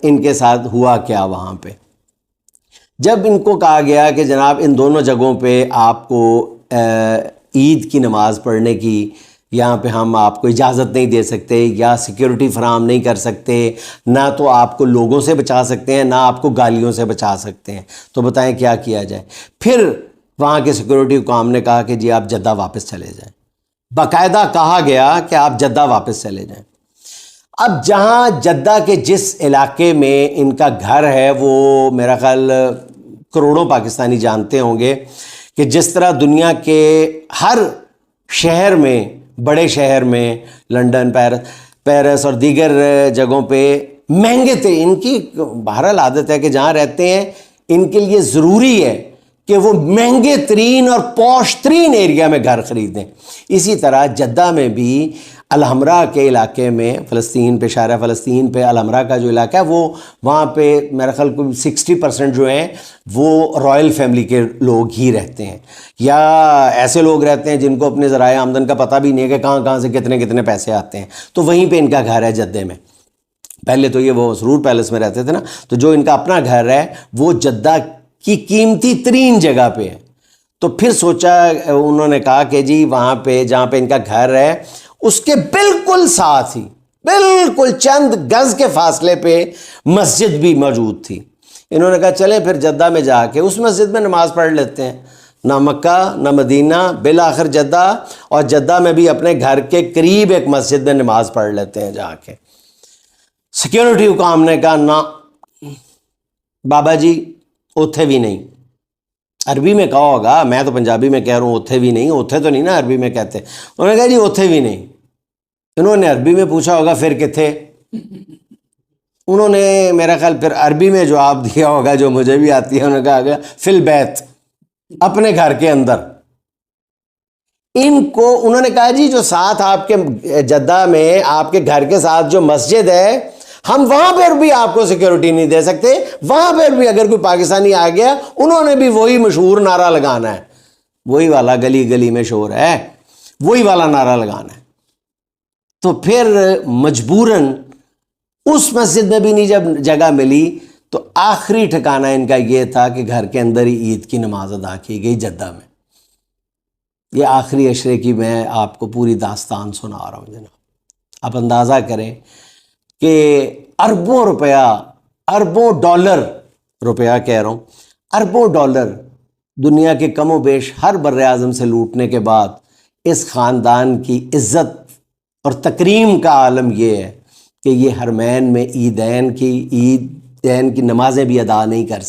ان کے ساتھ ہوا کیا وہاں پہ. جب ان کو کہا گیا کہ جناب ان دونوں جگہوں پہ آپ کو عید کی نماز پڑھنے کی یہاں پہ ہم آپ کو اجازت نہیں دے سکتے یا سیکیورٹی فراہم نہیں کر سکتے، نہ تو آپ کو لوگوں سے بچا سکتے ہیں، نہ آپ کو گالیوں سے بچا سکتے ہیں، تو بتائیں کیا کیا جائے. پھر وہاں کے سیکیورٹی حکام نے کہا کہ جی آپ جدہ واپس چلے جائیں. باقاعدہ کہا گیا کہ آپ جدہ واپس چلے جائیں. اب جہاں جدہ کے جس علاقے میں ان کا گھر ہے وہ میرا خیال کروڑوں پاکستانی جانتے ہوں گے کہ جس طرح دنیا کے ہر شہر میں، بڑے شہر میں، لنڈن، پیرس اور دیگر جگہوں پہ مہنگے تھے. ان کی بہرحال عادت ہے کہ جہاں رہتے ہیں ان کے لیے ضروری ہے کہ وہ مہنگے ترین اور پوش ترین ایریا میں گھر خریدیں. اسی طرح جدہ میں بھی الحمرا کے علاقے میں، فلسطین پہ، شارع فلسطین پہ الحمرا کا جو علاقہ ہے وہ وہاں پہ میرا خیال کوئی 60% جو ہیں وہ رائل فیملی کے لوگ ہی رہتے ہیں، یا ایسے لوگ رہتے ہیں جن کو اپنے ذرائع آمدن کا پتہ بھی نہیں ہے کہ کہاں کہاں سے کتنے کتنے پیسے آتے ہیں. تو وہیں پہ ان کا گھر ہے جدہ میں. پہلے تو یہ وہ سرور پیلس میں رہتے تھے نا، تو جو ان کا اپنا گھر ہے وہ جدہ کی قیمتی ترین جگہ پہ ہے. تو پھر سوچا، انہوں نے کہا کہ جی وہاں پہ جہاں پہ ان کا گھر ہے اس کے بالکل ساتھ ہی، بالکل چند گز کے فاصلے پہ مسجد بھی موجود تھی. انہوں نے کہا چلیں پھر جدہ میں جا کے اس مسجد میں نماز پڑھ لیتے ہیں. نہ مکہ نہ مدینہ، بالآخر جدہ، اور جدہ میں بھی اپنے گھر کے قریب ایک مسجد میں نماز پڑھ لیتے ہیں جا کے. سیکیورٹی حکام نے کہا نہ بابا جی اوتھے بھی نہیں. عربی میں کہا ہوگا، میں تو پنجابی میں کہہ رہا ہوں اوتھے بھی نہیں. اوتھے تو نہیں نا عربی میں کہتے. انہوں نے کہا جی اوتھے بھی نہیں. انہوں نے عربی میں پوچھا ہوگا پھر کتھے. انہوں نے میرا خیال پھر عربی میں جواب دیا ہوگا جو مجھے بھی آتی ہے. انہوں نے کہا گیا فی البیت، اپنے گھر کے اندر. ان کو انہوں نے کہا جی جو ساتھ آپ کے جدہ میں آپ کے گھر کے ساتھ جو مسجد ہے ہم وہاں پر بھی آپ کو سیکیورٹی نہیں دے سکتے. وہاں پر بھی اگر کوئی پاکستانی آ گیا انہوں نے بھی وہی مشہور نعرہ لگانا ہے، وہی والا گلی گلی میں شور ہے، وہی والا نعرہ لگانا ہے. تو پھر مجبوراً اس مسجد میں بھی نہیں جب جگہ ملی تو آخری ٹھکانہ ان کا یہ تھا کہ گھر کے اندر ہی عید کی نماز ادا کی گئی جدہ میں. یہ آخری عشرے کی میں آپ کو پوری داستان سنا رہا ہوں جناب. آپ اندازہ کریں کہ اربوں روپیہ، اربوں ڈالر، روپیہ کہہ رہا ہوں، اربوں ڈالر دنیا کے کم و بیش ہر بر اعظم سے لوٹنے کے بعد اس خاندان کی عزت اور تکریم کا عالم یہ ہے کہ یہ حرمین میں عیدین کی نمازیں بھی ادا نہیں کر سکتے.